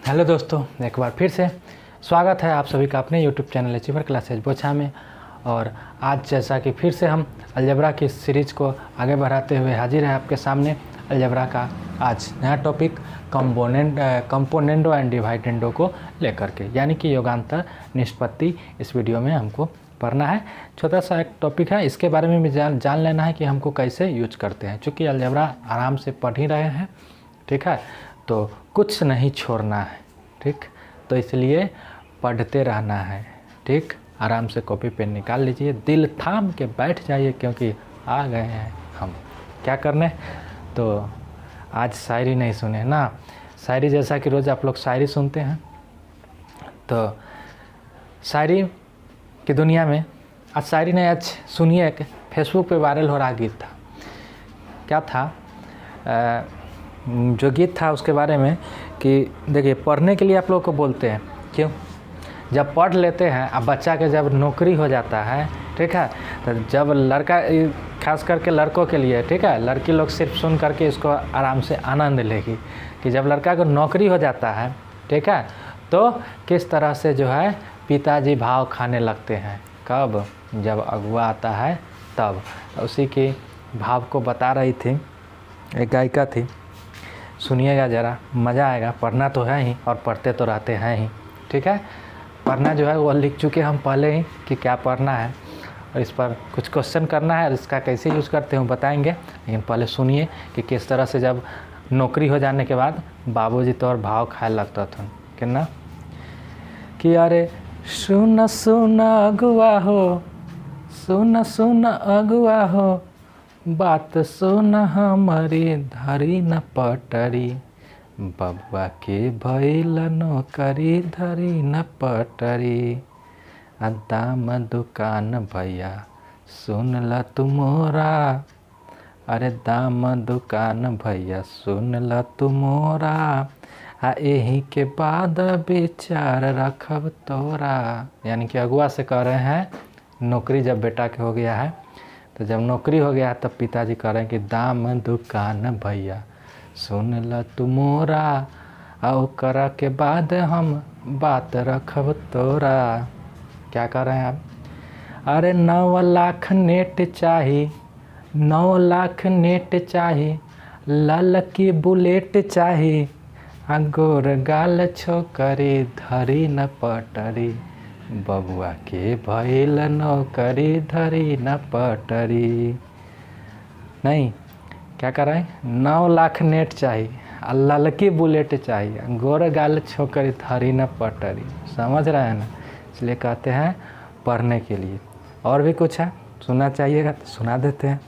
Hello दोस्तों, एक बार फिर से स्वागत है आप सभी का अपने यूट्यूब चैनल अचीवर क्लासेज बोछा में। और आज जैसा कि फिर से हम अलजेब्रा की सीरीज़ को आगे बढ़ाते हुए हाजिर हैं आपके सामने। अलजेब्रा का आज नया टॉपिक कंपोनेंडो एंड डिवाइडेंडो को लेकर के, यानी कि योगांतर निष्पत्ति इस वीडियो में हमको पढ़ना है। छोटा सा एक टॉपिक है, इसके बारे में भी जान लेना है कि हमको कैसे यूज करते हैं। चूँकि अलजेब्रा आराम से पढ़ ही रहे हैं, ठीक है, तो कुछ नहीं छोड़ना है, ठीक। तो इसलिए पढ़ते रहना है, ठीक। आराम से कॉपी पेन निकाल लीजिए, दिल थाम के बैठ जाइए, क्योंकि आ गए हैं हम क्या करने। तो आज शायरी नहीं सुने ना, शायरी जैसा कि रोज़ आप लोग शायरी सुनते हैं, तो शायरी की दुनिया में आज शायरी नहीं, आज सुनिए। एक फेसबुक पे वायरल हो रहा गीत था, क्या था, जो गीत था उसके बारे में कि देखिए, पढ़ने के लिए आप लोग को बोलते हैं, क्यों? जब पढ़ लेते हैं, अब बच्चा के जब नौकरी हो जाता है, ठीक है, तो जब लड़का, खास करके लड़कों के लिए, ठीक है, लड़की लोग सिर्फ सुन करके इसको आराम से आनंद लेगी कि जब लड़का को नौकरी हो जाता है, ठीक है, तो किस तरह से जो है पिताजी भाव खाने लगते हैं। कब? जब अगुआ आता है तब। उसी के भाव को बता रही थी एक गायिका थी, सुनिएगा ज़रा, मज़ा आएगा। पढ़ना तो है ही और पढ़ते तो रहते हैं ही, ठीक है। पढ़ना जो है वो लिख चुके हम पहले ही कि क्या पढ़ना है, और इस पर कुछ क्वेश्चन करना है और इसका कैसे यूज़ करते हैं बताएंगे। लेकिन पहले सुनिए कि किस तरह से जब नौकरी हो जाने के बाद बाबूजी तो और भाव खाए लगता था कि ना, कि अरे सुन सुन अगुआ हो, सुन सुन अगुआ हो, बात सुन हमारी धरी न पटरी, बबुआ के भइल नौकरी धरी न पटरी, दाम दुकान भैया सुन ल तू मोरा, अरे दाम दुकान भैया सुन ल तू मोरा, यही के बाद विचार रखब तोरा। यानी कि अगुआ से कह रहे हैं, नौकरी जब बेटा के हो गया है, तो जब नौकरी हो गया तब पिताजी कह रहे हैं कि दाम दुकान भैया सुन ल तू मोरा, और करा के बाद हम बात रखब तोरा। क्या कर रहे हैं आप? अरे 9 लाख नेट चाही, 9 लाख नेट चाही, लाल की बुलेट चाही, गोर गाल छोकरी धरी न पटरी, बबुआ के भइल नौकरी धरी न पटरी। नहीं, क्या कर रहे हैं? 9 लाख नेट चाहिए, ललकी बुलेट चाहिए, गोर गाल छोकरी धरी न पटरी। समझ रहे हैं ना? इसलिए कहते हैं पढ़ने के लिए। और भी कुछ है, सुनना चाहिएगा तो सुना देते हैं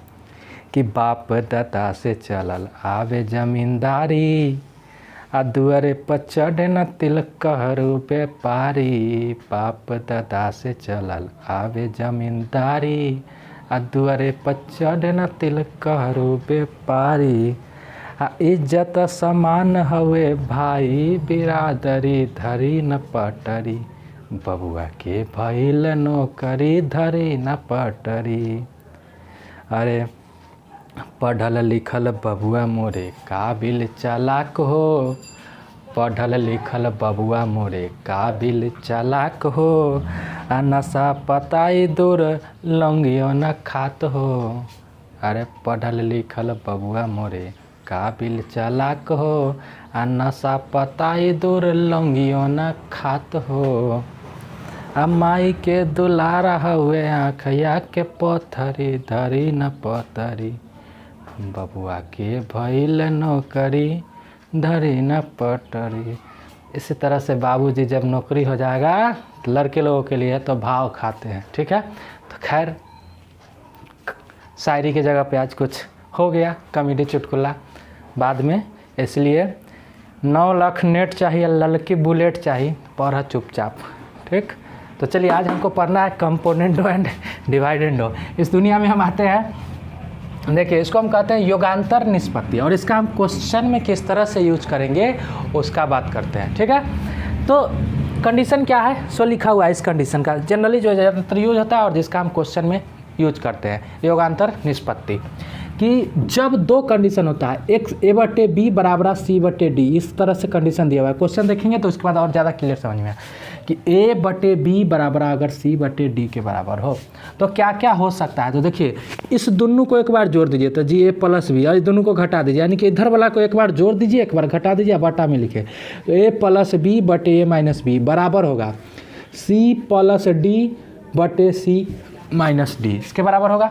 कि बाप दादा से चलल आवे जमींदारी, दुआरे पर चढ़े न तिलकहरू व्यापारी, बाप दादा से चलल आवे जमींदारी, दुआरे पर चढ़े न तिलकहरू व्यापारी, इज्जत समान हवे भाई बिरादरी धरी न पटरी, बबुआ के भइल नौकरी धरी न पटरी। अरे पढ़ल लिखल बबुआ मोरे काबिल चालाक हो, पढ़ल लिखल बबुआ मोरे काबिल चालाक हो, नशा पताई दूर लौंगियो न खात हो। अरे पढ़ल लिखल बबुआ मोरे काबिल चालाक हो, नशा पताई दूर लौंगियो न खात हो, माई के दुलारा हुए आँखिया के पथरी धरी न पतरी, बबुआ के भइल नौकरी धरी न पटरी। इसी तरह से बाबूजी जब नौकरी हो जाएगा, लड़के लोगों के लिए तो भाव खाते हैं, ठीक है। तो खैर, शायरी की जगह पे आज कुछ हो गया कॉमेडी चुटकुला बाद में, इसलिए 9 लाख नेट चाहिए, ललकी बुलेट चाहिए, पढ़ा चुपचाप, ठीक। तो चलिए, आज हमको पढ़ना है कंपोनेंडो एंड डिवाइडेंडो। इस दुनिया में हम आते हैं, देखिए, इसको हम कहते हैं योगांतर निष्पत्ति, और इसका हम क्वेश्चन में किस तरह से यूज करेंगे उसका बात करते हैं, ठीक है। तो कंडीशन क्या है, सो लिखा हुआ है इस कंडीशन का, जनरली जो ज़्यादातर यूज होता है और जिसका हम क्वेश्चन में यूज करते हैं, योगांतर निष्पत्ति। कि जब दो कंडीशन होता है एक्स ए बटे बी बराबर सी बटे डी, इस तरह से कंडीशन दिया हुआ है। क्वेश्चन देखेंगे तो उसके बाद और ज़्यादा क्लियर समझ में आए कि ए बटे बी बराबर अगर सी बटे डी के बराबर हो तो क्या क्या हो सकता है। तो देखिए इस दोनों को एक बार जोड़ दीजिए तो जी ए प्लस बी, और इस दोनों को घटा दीजिए, यानी कि इधर वाला को एक बार जोड़ दीजिए एक बार घटा दीजिए, बटा में लिखे तो ए प्लस बी बटे ए माइनस बी बराबर होगा सी प्लस डी बटे सी माइनस डी, इसके बराबर होगा।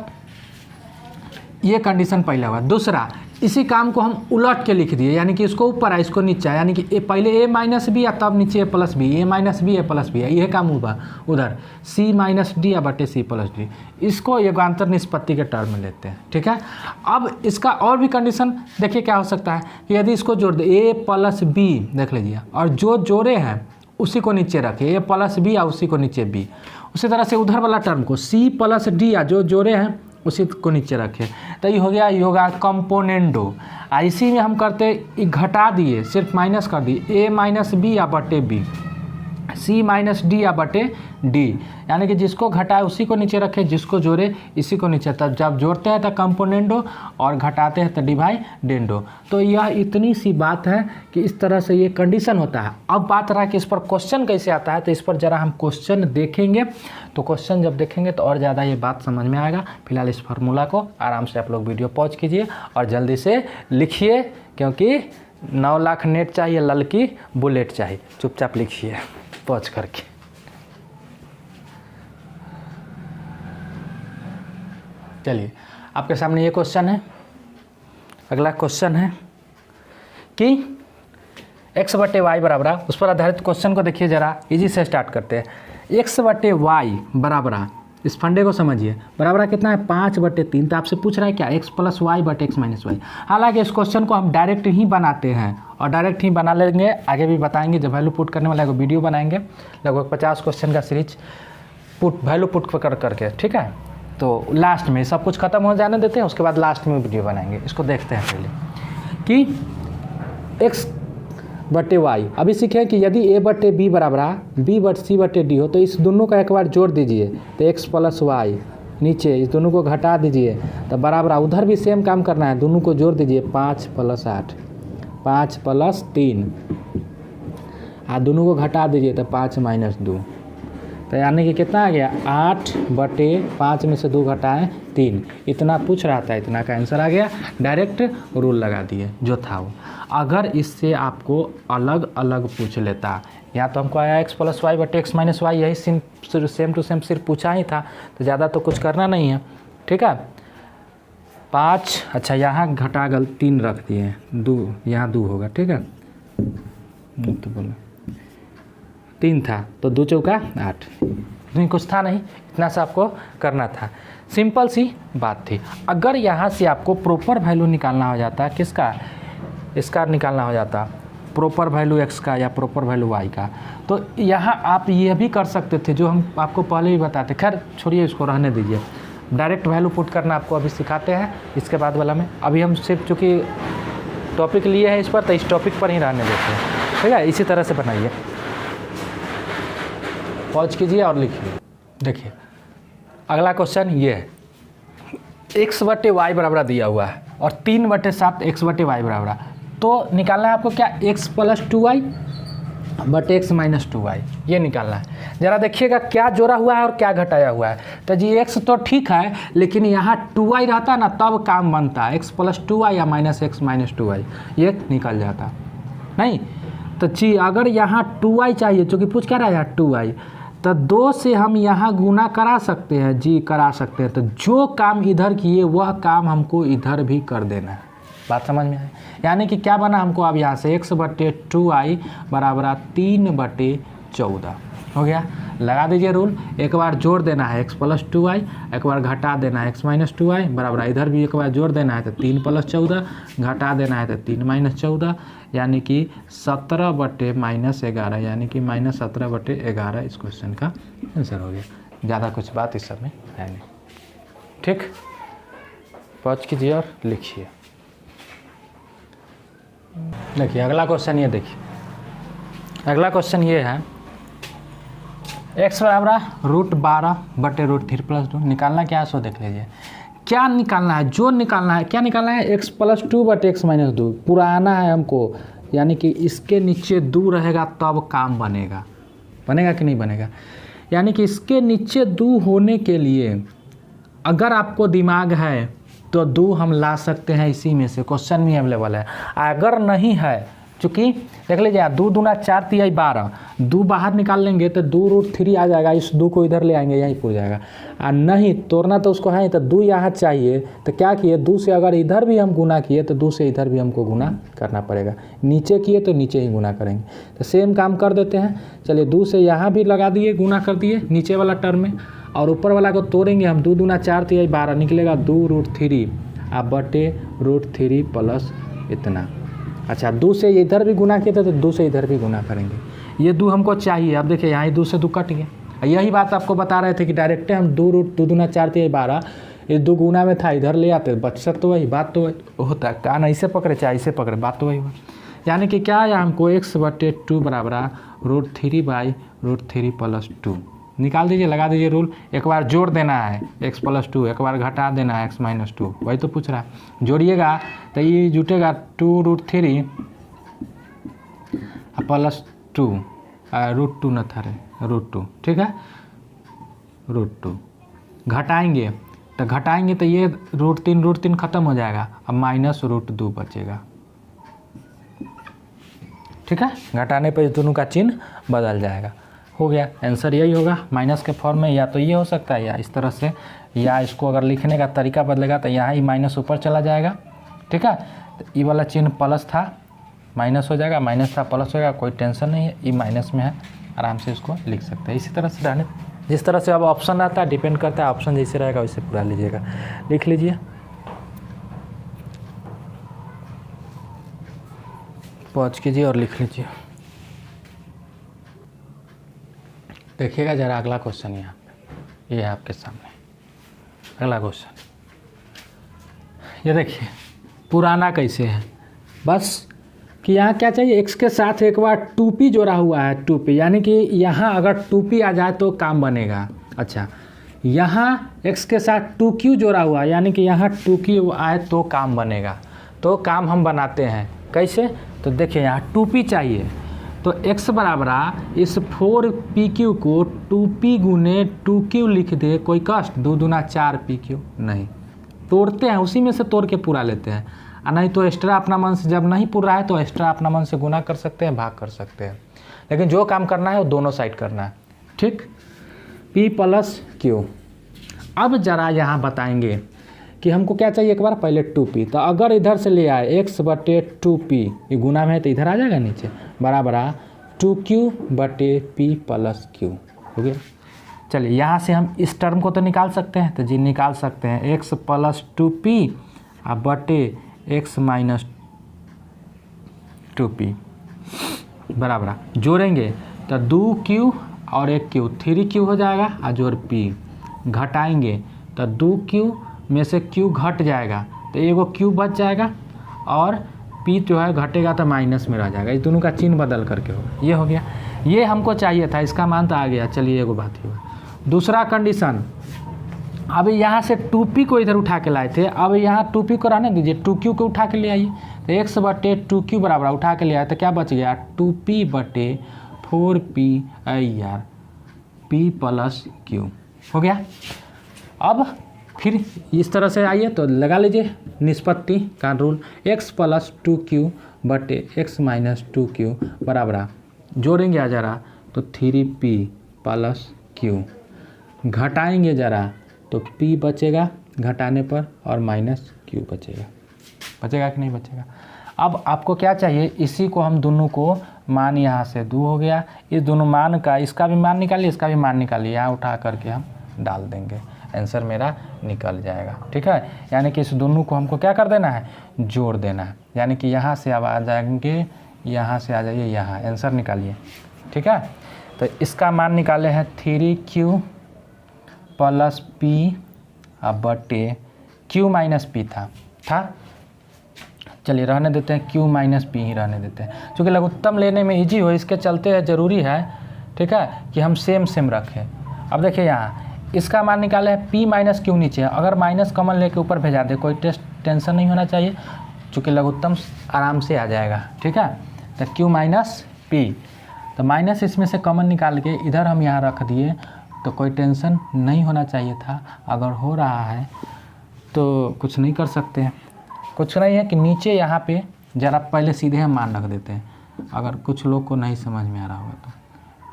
ये कंडीशन पहला हुआ। दूसरा, इसी काम को हम उलट के लिख दिए, यानी कि इसको ऊपर है इसको नीचे है, यानी कि ए पहले ए माइनस बी या तब नीचे ए प्लस बी, ए माइनस बी ए प्लस बी है, यह काम हुआ। उधर सी माइनस डी या बटे सी प्लस डी, इसको युगांतर निष्पत्ति के टर्म में लेते हैं, ठीक है। अब इसका और भी कंडीशन देखिए क्या हो सकता है कि यदि इसको जोड़ दे ए प्लस बी, देख लीजिए, और जो जोड़े हैं उसी को नीचे रखिए, ए प्लस बी या उसी को नीचे बी। उसी तरह से उधर वाला टर्म को सी प्लस डी या जो जोड़े हैं उसी को नीचे रखे, तो ये हो गया, ये होगा कंपोनेंडो। इसी में हम करते घटा दिए, सिर्फ माइनस कर दिए, ए माइनस बी या बटे बी, सी माइनस डी या बटे डी, यानी कि जिसको घटाए उसी को नीचे रखे, जिसको जोड़े इसी को नीचे। तब जब जोड़ते हैं तो कंपोनेंडो और घटाते हैं तो डिवाइडेंडो। तो यह इतनी सी बात है कि इस तरह से ये कंडीशन होता है। अब बात रहा कि इस पर क्वेश्चन कैसे आता है, तो इस पर ज़रा हम क्वेश्चन देखेंगे। तो क्वेश्चन जब देखेंगे तो और ज़्यादा ये बात समझ में आएगा। फिलहाल इस फार्मूला को आराम से आप लोग वीडियो पॉज कीजिए और जल्दी से लिखिए, क्योंकि 9 लाख नेट चाहिए, ललकी बुलेट चाहिए। चुपचाप लिखिए पॉज करके। चलिए, आपके सामने ये क्वेश्चन है। अगला क्वेश्चन है कि x बटे वाई बराबर, उस पर आधारित क्वेश्चन को देखिए जरा, इजी से स्टार्ट करते हैं। x बटे वाई बराबर, इस फंडे को समझिए, बराबर कितना है 5/3। तो आपसे पूछ रहा है क्या x प्लस वाई बटे एक्स माइनस वाई। हालांकि इस क्वेश्चन को हम डायरेक्ट ही बनाते हैं और डायरेक्ट ही बना लेंगे, आगे भी बताएंगे। जब वैल्यू पुट करने वाला वीडियो बनाएंगे, लगभग 50 क्वेश्चन का सीरीज वैल्यू पुट कर करके, ठीक है। तो लास्ट में सब कुछ खत्म हो जाने देते हैं, उसके बाद लास्ट में वीडियो बनाएंगे। इसको देखते हैं पहले कि x बटे वाई। अभी सीखें कि यदि a बटे बी बराबर बी बट सी बटे डी हो तो इस दोनों का एक बार जोड़ दीजिए तो x प्लस वाई, नीचे इस दोनों को घटा दीजिए तो बराबर, उधर भी सेम काम करना है, दोनों को जोड़ दीजिए 5 + 8, 5 + 3, दोनों को घटा दीजिए तो 5 - 2, तो यानी कि कितना आ गया 8/5 में से 2 घटाएं 3। इतना पूछ रहा था, इतना का आंसर आ गया। डायरेक्ट रूल लगा दिए जो था वो। अगर इससे आपको अलग अलग पूछ लेता, या तो हमको आया x प्लस वाई बटे एक्स माइनस वाई, यही सेम टू सेम सिर्फ पूछा ही था, तो ज़्यादा तो कुछ करना नहीं है, ठीक है। 5, अच्छा यहाँ घटा गल 3 रख दिए, 2 यहाँ 2 होगा, ठीक है। तो बोलो 3 था तो 2 चौका 8, नहीं कुछ था नहीं, इतना सा आपको करना था। सिंपल सी बात थी। अगर यहाँ से आपको प्रॉपर वैल्यू निकालना हो जाता, किसका, इसका निकालना हो जाता, प्रॉपर वैल्यू x का या प्रॉपर वैल्यू y का, तो यहाँ आप ये भी कर सकते थे जो हम आपको पहले ही बताते। खैर छोड़िए, इसको रहने दीजिए। डायरेक्ट वैल्यू पुट करना आपको अभी सिखाते हैं इसके बाद वाला में। अभी हम सिर्फ चूँकि टॉपिक लिए हैं इस पर, तो इस टॉपिक पर ही रहने देते हैं, ठीक है। इसी तरह से बनाइए, पॉज कीजिए और लिखिए। देखिए अगला क्वेश्चन ये है, x बटे वाई बराबर दिया हुआ है और 3/7 x बटे वाई बराबर, तो निकालना है आपको क्या, x प्लस 2y बटे एक्स माइनस 2y, ये निकालना है। ज़रा देखिएगा क्या जोड़ा हुआ है और क्या घटाया हुआ है। तो जी x तो ठीक है, लेकिन यहाँ 2y रहता ना तब काम बनता है, x प्लस 2y या माइनस एक्स माइनस 2y, ये निकल जाता नहीं। तो जी अगर यहाँ 2y चाहिए, चूँकि पूछ क्या रहा है यहाँ 2y, तो 2 से हम यहाँ गुना करा सकते हैं, जी करा सकते हैं। तो जो काम इधर किए वह काम हमको इधर भी कर देना है। बात समझ में आए, यानी कि क्या बना हमको अब यहाँ से x बटे 2y बराबर 3/14 हो गया। लगा दीजिए रूल, एक बार जोड़ देना है x प्लस 2y, एक बार घटा देना है x माइनस 2y बराबर, इधर भी एक बार जोड़ देना है तो 3 + 14, घटा देना है तो 3 - 14, यानी कि 17 बटे -11, यानी कि -17/11 इस क्वेश्चन का आंसर हो गया। ज़्यादा कुछ बात इस सब में है नहीं, ठीक। पॉज कीजिए और लिखिए। देखिए अगला क्वेश्चन ये देखिए, अगला क्वेश्चन ये है, x बराबर √12 बटे √3 + 2, निकालना क्या है सो देख लीजिए। क्या निकालना है, जो निकालना है, क्या निकालना है, x + 2 बटे x - 2 पुराना है हमको, यानी कि इसके नीचे 2 रहेगा तब काम बनेगा। बनेगा कि नहीं बनेगा? यानी कि इसके नीचे 2 होने के लिए अगर आपको दिमाग है तो 2 हम ला सकते हैं इसी में से, क्वेश्चन में अवेलेबल है। अगर नहीं है, चूँकि देख लीजिए 2 दूना 4 तिहाई 12, 2 बाहर निकाल लेंगे तो 2√3 आ जाएगा, इस 2 को इधर ले आएंगे यहीं पूर जाएगा। और नहीं तोड़ना तो उसको है तो 2 यहाँ चाहिए, तो क्या किए 2 से अगर इधर भी हम गुना किए तो 2 से इधर भी हमको गुना करना पड़ेगा, नीचे किए तो नीचे ही गुना करेंगे। तो सेम काम कर देते हैं, चलिए 2 से यहाँ भी लगा दिए, गुना कर दिए नीचे वाला टर्म में, और ऊपर वाला को तोड़ेंगे हम, 2 दूना 4 तिहाई 12 निकलेगा 2√3 अब बटे √3 प्लस इतना। अच्छा 2 से इधर भी गुना किए थे तो 2 से इधर भी गुना करेंगे, ये 2 हमको चाहिए। अब देखिए यहाँ 2 से 2 कट गया। यही बात आपको बता रहे थे कि डायरेक्ट हम 2 दूना 4 तिहाई 12 ये 2 गुना में था, इधर ले आते बचत तो वही, बात तो होता है, कान ऐसे पकड़े चाहे ऐसे पकड़े, बात तो वही हुआ। यानी कि क्या है हमको x बटे 2 बराबर √3 प्लस 2 निकाल दीजिए, लगा दीजिए रूल। एक बार जोड़ देना है x + 2, एक बार घटा देना है x - 2, वही तो पूछ रहा है। जोड़िएगा तो ये जुटेगा 2√3 प्लस 2 √2 न था रे, √2 ठीक है, √2 घटाएंगे तो ये √3 खत्म हो जाएगा, अब -√2 बचेगा। ठीक है, घटाने पर इस दोनों का चिन्ह बदल जाएगा। हो गया, आंसर यही होगा। माइनस के फॉर्म में या तो ये हो सकता है या इस तरह से, या इसको अगर लिखने का तरीका बदलेगा तो यहाँ ही माइनस ऊपर चला जाएगा। ठीक है, तो ये वाला चिन्ह प्लस था माइनस हो जाएगा, माइनस था प्लस हो जाएगा, कोई टेंशन नहीं है, ये माइनस में है, आराम से इसको लिख सकते हैं। इसी तरह से रहने, जिस तरह से अब ऑप्शन आता है डिपेंड करता है, ऑप्शन जैसे रहेगा वैसे पूरा लीजिएगा। लिख लीजिए, पॉज कीजिए और लिख लीजिए। देखिएगा जरा अगला क्वेश्चन यहाँ पे, ये है आपके सामने अगला क्वेश्चन। ये देखिए पुराना कैसे है, बस कि यहाँ क्या चाहिए, x के साथ एक बार 2p जोड़ा हुआ है, 2p यानी कि यहाँ अगर 2p आ जाए तो काम बनेगा। अच्छा यहाँ x के साथ 2q जोड़ा हुआ है, यानी कि यहाँ 2q आए तो काम बनेगा। तो काम हम बनाते हैं कैसे, तो देखिए यहाँ 2p चाहिए, तो x बराबर इस 4pq को 2p गुने 2q लिख दे, कोई कष्ट, 2 दूना 4pq नहीं, तोड़ते हैं उसी में से तोड़ के पूरा लेते हैं, और नहीं तो एक्स्ट्रा अपना मन से, जब नहीं पूरा है तो एक्स्ट्रा अपना मन से गुना कर सकते हैं, भाग कर सकते हैं, लेकिन जो काम करना है वो दोनों साइड करना है। ठीक, p + q। अब जरा यहाँ बताएंगे कि हमको क्या चाहिए, एक बार पहले 2p, तो अगर इधर से ले आए x बटे 2p, ये गुना में है तो इधर आ जाएगा नीचे, बराबर 2q बटे p + q हो गया। चलिए यहाँ से हम इस टर्म को तो निकाल सकते हैं, तो जी निकाल सकते हैं, x + 2p बटे x - 2p बराबर, जोड़ेंगे तो 2q और 1q 3q हो जाएगा, और जोड़ p, घटाएंगे तो 2q में से q घट जाएगा तो एगो q बच जाएगा, और p जो है घटेगा तो माइनस में रह जाएगा, इस दोनों का चिन्ह बदल करके होगा। ये हो गया, ये हमको चाहिए था, इसका मान तो आ गया। चलिए एगो बात ही हुआ। दूसरा कंडीशन, अब यहाँ से 2p को इधर उठा के लाए थे, अब यहाँ 2p को रहने दीजिए, 2q को उठा के ले आइए, तो x बटे 2q बराबर उठा के ले आए तो क्या बच गया, 2p बटे 4p यार p + q हो गया। अब फिर इस तरह से आइए तो लगा लीजिए निष्पत्ति का रूल, x + 2q बटे x - 2q बराबर, जोड़ेंगे आ जरा तो 3p + q, घटाएंगे जरा तो p बचेगा घटाने पर, और -q बचेगा। बचेगा कि नहीं बचेगा। अब आपको क्या चाहिए, इसी को हम दोनों को मान, यहाँ से 2 हो गया, इस दोनों मान का, इसका भी मान निकालिए, इसका भी मान निकालिए, यहाँ उठा करके हम डाल देंगे, आंसर मेरा निकल जाएगा। ठीक है, यानी कि इस दोनों को हमको क्या कर देना है, जोड़ देना है, यानी कि यहाँ से अब आ जाएंगे, यहाँ से आ जाइए, यहाँ आंसर निकालिए। ठीक है, तो इसका मान निकाले हैं 3q + p बटे q - p था। चलिए रहने देते हैं, q - p ही रहने देते हैं, क्योंकि लघुत्तम लेने में इजी हो, इसके चलते ज़रूरी है। ठीक है, कि हम सेम रखें। अब देखिए यहाँ इसका मान निकाले है p माइनस क्यू नीचे है, अगर माइनस कॉमन लेके ऊपर भेजा दे कोई टेंशन नहीं होना चाहिए, चूँकि लघुत्तम आराम से आ जाएगा। ठीक है, तो q माइनस p, तो माइनस इसमें से कॉमन निकाल के इधर हम यहाँ रख दिए, तो कोई टेंशन नहीं होना चाहिए था। अगर हो रहा है तो कुछ नहीं कर सकते हैं, कुछ नहीं है कि नीचे यहाँ पे ज़रा पहले सीधे हम मान रख देते हैं, अगर कुछ लोग को नहीं समझ में आ रहा होगा तो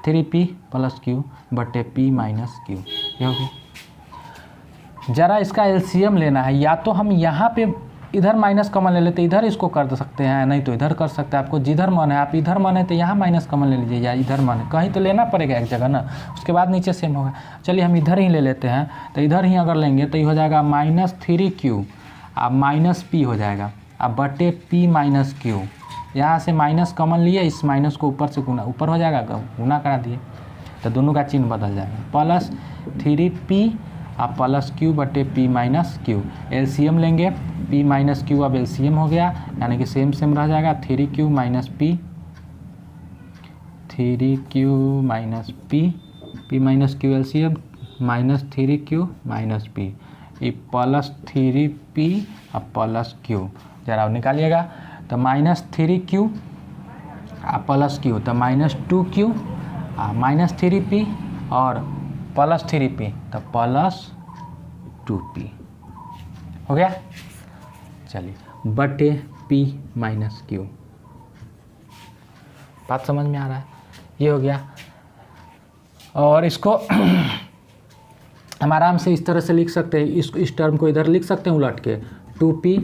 3p प्लस क्यू बटे p माइनस क्यू, ये हो गया। ज़रा इसका एलसीएम लेना है, या तो हम यहाँ पे इधर माइनस कॉमन ले लेते, इधर इसको कर सकते हैं, नहीं तो इधर कर सकते हैं। आपको जिधर मन है, आप इधर मन है तो यहाँ माइनस कॉमन ले लीजिए, या इधर मन है, कहीं तो लेना पड़ेगा एक जगह ना, उसके बाद नीचे सेम होगा। चलिए हम इधर ही ले लेते हैं, तो इधर ही अगर लेंगे तो ये हो जाएगा -3q अब माइनस p हो जाएगा, अब बटे p माइनस क्यू। यहाँ से माइनस कॉमन लिए, इस माइनस को ऊपर से गुना, ऊपर हो जाएगा, गुना करा दिए तो दोनों का चिन्ह बदल जाएगा, प्लस 3p अब प्लस क्यू बटे p माइनस क्यू। एलसीएम लेंगे, p माइनस क्यू अब एलसीएम हो गया, यानी कि सेम सेम रह जाएगा 3q minus p, 3q minus p minus Q LCM minus 3q minus p, ये प्लस 3p अब प्लस q। जरा अब निकालिएगा, तो -3q प्लस q, तो -2q माइनस 3p और प्लस 3p, तो प्लस 2p हो गया। चलिए बटे p माइनस q, बात समझ में आ रहा है, ये हो गया। और इसको हम आराम से इस तरह से लिख सकते हैं, इस टर्म को इधर लिख सकते हैं उलट के, 2p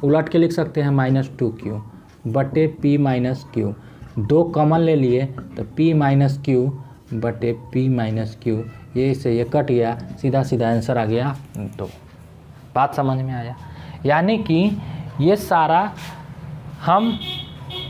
उलट के लिख सकते हैं -2q बटे p माइनस q। 2 कॉमन ले लिए तो p माइनस q बटे p माइनस q, ये से ये कट गया, सीधा सीधा आंसर आ गया। तो बात समझ में आया, यानी कि ये सारा हम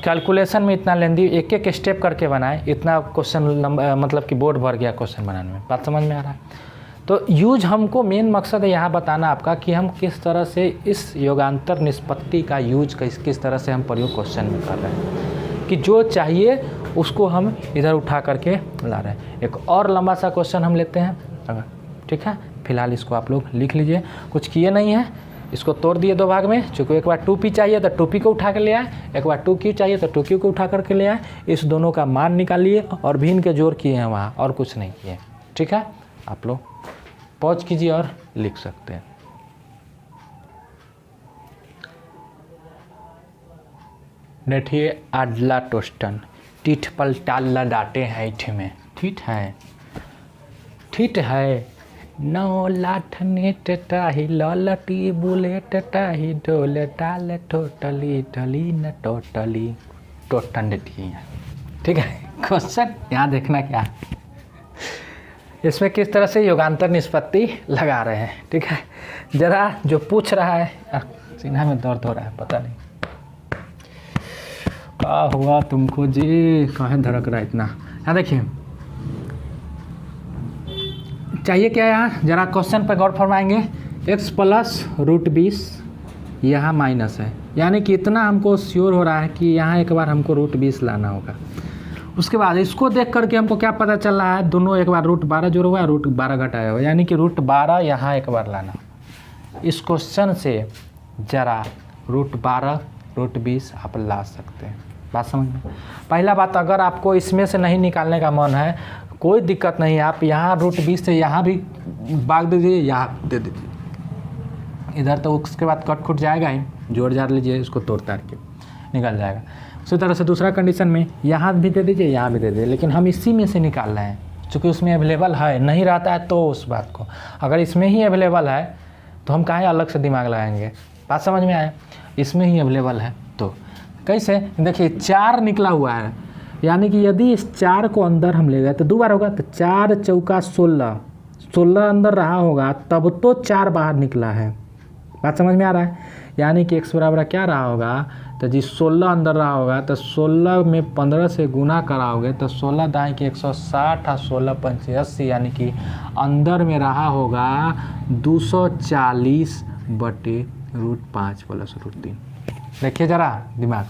कैलकुलेशन में इतना लेंदी एक एक स्टेप करके बनाए, इतना क्वेश्चन लंबा, मतलब कि बोर्ड भर गया क्वेश्चन बनाने में। बात समझ में आ रहा है। तो यूज हमको मेन मकसद है यहाँ बताना आपका कि हम किस तरह से इस योगांतर निष्पत्ति का यूज किस तरह से हम प्रयोग क्वेश्चन में कर रहे हैं, कि जो चाहिए उसको हम इधर उठा करके ला रहे हैं। एक और लंबा सा क्वेश्चन हम लेते हैं अगर, ठीक है। फिलहाल इसको आप लोग लिख लीजिए, कुछ किए नहीं है, इसको तोड़ दिए 2 भाग में। चूँकि एक बार 2p चाहिए तो 2p को उठा कर ले आए, एक बार 2q चाहिए तो 2q को उठा करके ले आए। इस दोनों का मान निकालिए और भिन्न के जोड़ किए हैं वहाँ, और कुछ नहीं किए, ठीक है। आप लोग पॉज कीजिए और लिख सकते हैं। देखिए आडला टोस्टन टीठ पलटा लडाटे हैं ईठ में, ठीक है, ठीक है। 9 लाठ नेट टाही ललटी बुलेट टाही डोले टाले टोटली टली न टोटली टोटन देती है, ठीक है। क्वेश्चन यहाँ देखना क्या है, इसमें किस तरह से योगांतर निष्पत्ति लगा रहे हैं, ठीक है। जरा जो पूछ रहा है, सीना में दर्द हो रहा है, पता नहीं क्या हुआ तुमको जी, कहाँ धड़क रहा है इतना। यहाँ देखिए चाहिए क्या, यहाँ जरा क्वेश्चन पर गौर फरमाएंगे। x प्लस √20 यहाँ माइनस है, यानी कि इतना हमको श्योर हो रहा है कि यहाँ एक बार हमको √20 लाना होगा। उसके बाद इसको देख करके हमको क्या पता चल रहा है, दोनों एक बार √12 जोड़ा हुआ है, √12 घटाया हुआ, यानी कि √12 यहाँ एक बार लाना। इस क्वेश्चन से जरा √12 √20 आप ला सकते हैं। बात समझ में। पहला बात, अगर आपको इसमें से नहीं निकालने का मन है, कोई दिक्कत नहीं है, आप यहाँ √20 से यहाँ भी भाग दे दीजिए, यहाँ दे दीजिए इधर, तो उसके बाद कट खुट जाएगा ही, जोड़ जाड़ लीजिए, इसको तोड़ ताड़ के निकल जाएगा। उसी तरह से दूसरा कंडीशन में यहाँ भी दे दीजिए, यहाँ भी दे दीजिए, लेकिन हम इसी में से निकाल रहे हैं, चूँकि उसमें अवेलेबल है, नहीं रहता है तो उस बात को, अगर इसमें ही अवेलेबल है तो हम काहे अलग से दिमाग लगाएंगे। बात समझ में आए, इसमें ही अवेलेबल है तो कैसे, देखिए 4 निकला हुआ है, यानी कि यदि इस 4 को अंदर हम ले गए तो 2 बार होगा, तो 4 चौका 16 अंदर रहा होगा, तब तो 4 बाहर निकला है। बात समझ में आ रहा है, यानी कि x बराबर क्या रहा होगा, तो जी 16 अंदर रहा होगा, तो 16 में 15 से गुना कराओगे तो 16 दाएँ की 160 और 16 पंचे 80, यानी कि अंदर में रहा होगा 240 बटे √5 प्लस √3। देखिए जरा दिमाग,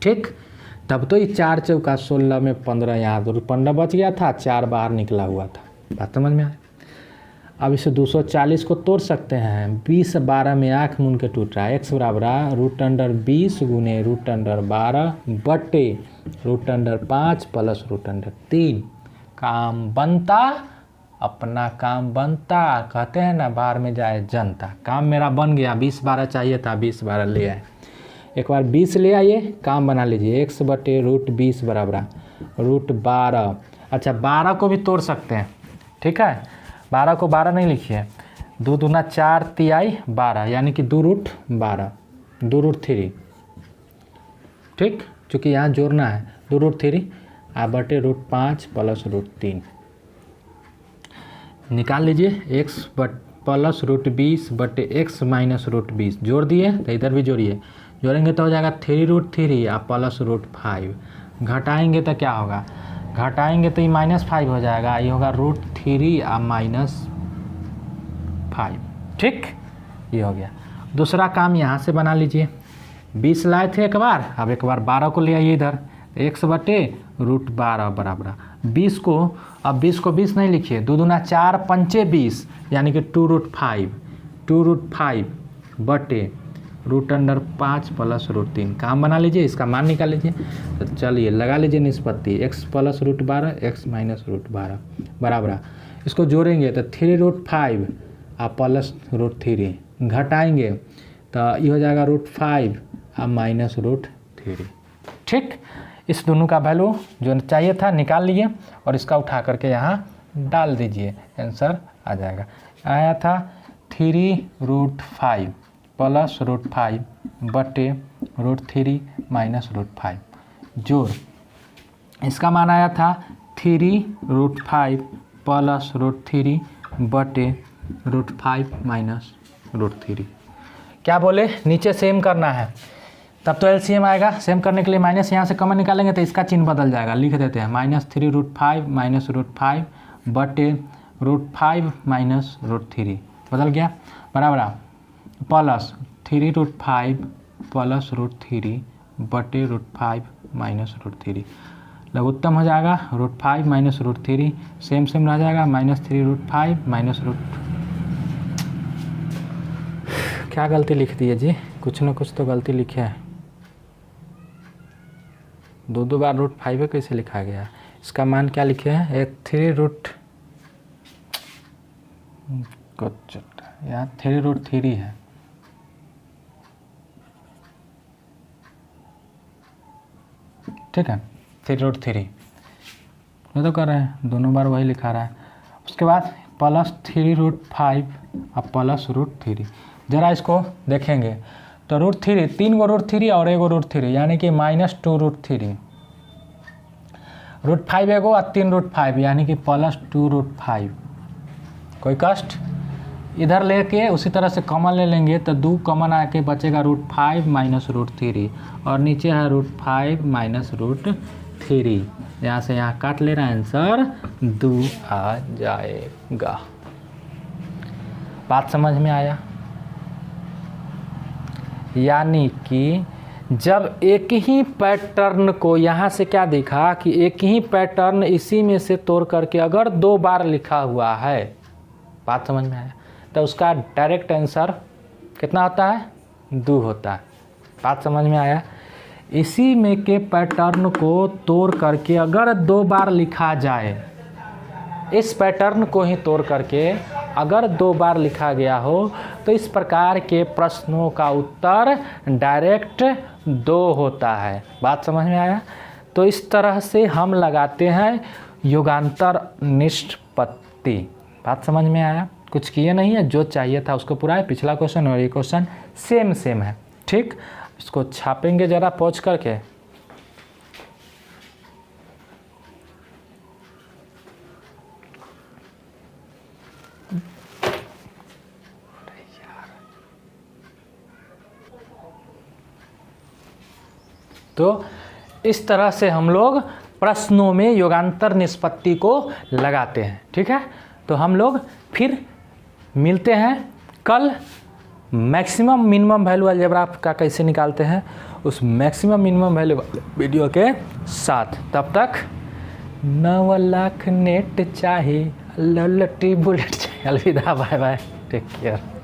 ठीक। तब तो ये 4 चौका 16 में 15, यहाँ तो 15 बच गया था, 4 बाहर निकला हुआ था। बात समझ में आया। अब इसे 240 को तोड़ सकते हैं। 20 12 में आँख मूंद के टूट रहा है। x बराबर √20 गुने √12 बटे √5 प्लस √3। काम बनता, अपना काम बनता। कहते हैं ना, बाहर में जाए जनता। काम मेरा बन गया। 20 12 चाहिए था, 20 12 ले आए। एक बार 20 ले आइए, काम बना लीजिए। x बटे √20 बराबर √12। अच्छा, 12 को भी तोड़ सकते हैं, ठीक है। 12 को 12 नहीं लिखिए। 2 दूना 4 तिहाई 12, यानी कि 2√12 2√3, ठीक। चूँकि यहाँ जोड़ना है 2√3 बटे √5 प्लस √3 निकाल लीजिए। x प्लस √20 बटे x माइनस √20 जोड़ दिए, तो इधर भी जोड़िए। जोड़ेंगे तो हो जाएगा 3√3 प्लस √5। घटाएंगे तो क्या होगा, घटाएंगे तो ये -5 हो जाएगा। ये होगा √3 -5, ठीक। ये हो गया। दूसरा काम यहाँ से बना लीजिए। 20 लाए थे एक बार, अब एक बार 12 को ले आइए इधर। x बटे √12 बराबर 20 को, अब 20 को 20 नहीं लिखिए। 2 दूना 4 पंचे 20, यानी कि 2√5 बटे √5 प्लस √3। काम बना लीजिए, इसका मान निकाल लीजिए। तो चलिए लगा लीजिए निष्पत्ति। x प्लस √12 x माइनस √12 बराबर, इसको जोड़ेंगे तो 3√5 प्लस √3। घटाएंगे तो ये हो जाएगा √5 माइनस √3, ठीक। इस दोनों का वैल्यू जो चाहिए था निकाल लिए और इसका उठा करके यहाँ डाल दीजिए, आंसर आ जाएगा। आया था 3√5 प्लस √5 बटे √3 माइनस √5 जोड़, इसका मान आया था 3√5 प्लस √3 बटे √5 माइनस √3। क्या बोले, नीचे सेम करना है, तब तो एलसीएम आएगा। सेम करने के लिए माइनस यहाँ से कॉमन निकालेंगे तो इसका चिन्ह बदल जाएगा। लिख देते हैं -3√5 माइनस √5 बटे √5 माइनस √3 बदल गया, बराबर प्लस 3√5 प्लस √3 बटे √5 माइनस √3। लघुत्तम हो जाएगा √5 माइनस √3, सेम सेम रह जाएगा। -3√5 माइनस क्या गलती लिख दिए जी, कुछ ना कुछ तो गलती लिखे है। 2 बार √5 कैसे लिखा गया, इसका मान क्या लिखे हैं, 3 यहाँ 3√3 है। ठीक है, 3√3 ये तो कर रहे हैं, दोनों बार वही लिखा रहा है। उसके बाद प्लस 3√5 और प्लस √3। ज़रा इसको देखेंगे तो √3, 3 गो √3 और 1 √3, यानी कि -2√3। √5 एगो और 3 √5, यानी कि प्लस 2√5। कोई कष्ट, इधर लेके उसी तरह से कॉमन ले लेंगे तो 2 कॉमन आके बचेगा √5 माइनस √3 और नीचे है √5 माइनस √3। यहाँ से यहाँ काट ले रहा है, आंसर 2 आ जाएगा। बात समझ में आया? यानी कि जब एक ही पैटर्न को, यहाँ से क्या दिखा कि एक ही पैटर्न इसी में से तोड़ करके अगर 2 बार लिखा हुआ है, बात समझ में आया, तो उसका डायरेक्ट आंसर कितना होता है, 2 होता है। बात समझ में आया? इसी में के पैटर्न को तोड़ करके अगर 2 बार लिखा जाए, इस पैटर्न को ही तोड़ करके अगर 2 बार लिखा गया हो तो इस प्रकार के प्रश्नों का उत्तर डायरेक्ट 2 होता है। बात समझ में आया? तो इस तरह से हम लगाते हैं युगांतर निष्पत्ति। बात समझ में आया? कुछ किए नहीं है, जो चाहिए था उसको पूरा है। पिछला क्वेश्चन और ये क्वेश्चन सेम है, ठीक। इसको छापेंगे ज़रा पहुँच करके। तो इस तरह से हम लोग प्रश्नों में युगांतर निष्पत्ति को लगाते हैं, ठीक है। तो हम लोग फिर मिलते हैं कल। मैक्सिमम मिनिमम वैल्यू अलजेब्रा का कैसे निकालते हैं, उस मैक्सिमम मिनिमम वैल्यू वीडियो के साथ। तब तक 9 लाख नेट चाहे, ललटी बुलेट चाहिए। अलविदा, बाय बाय, टेक केयर।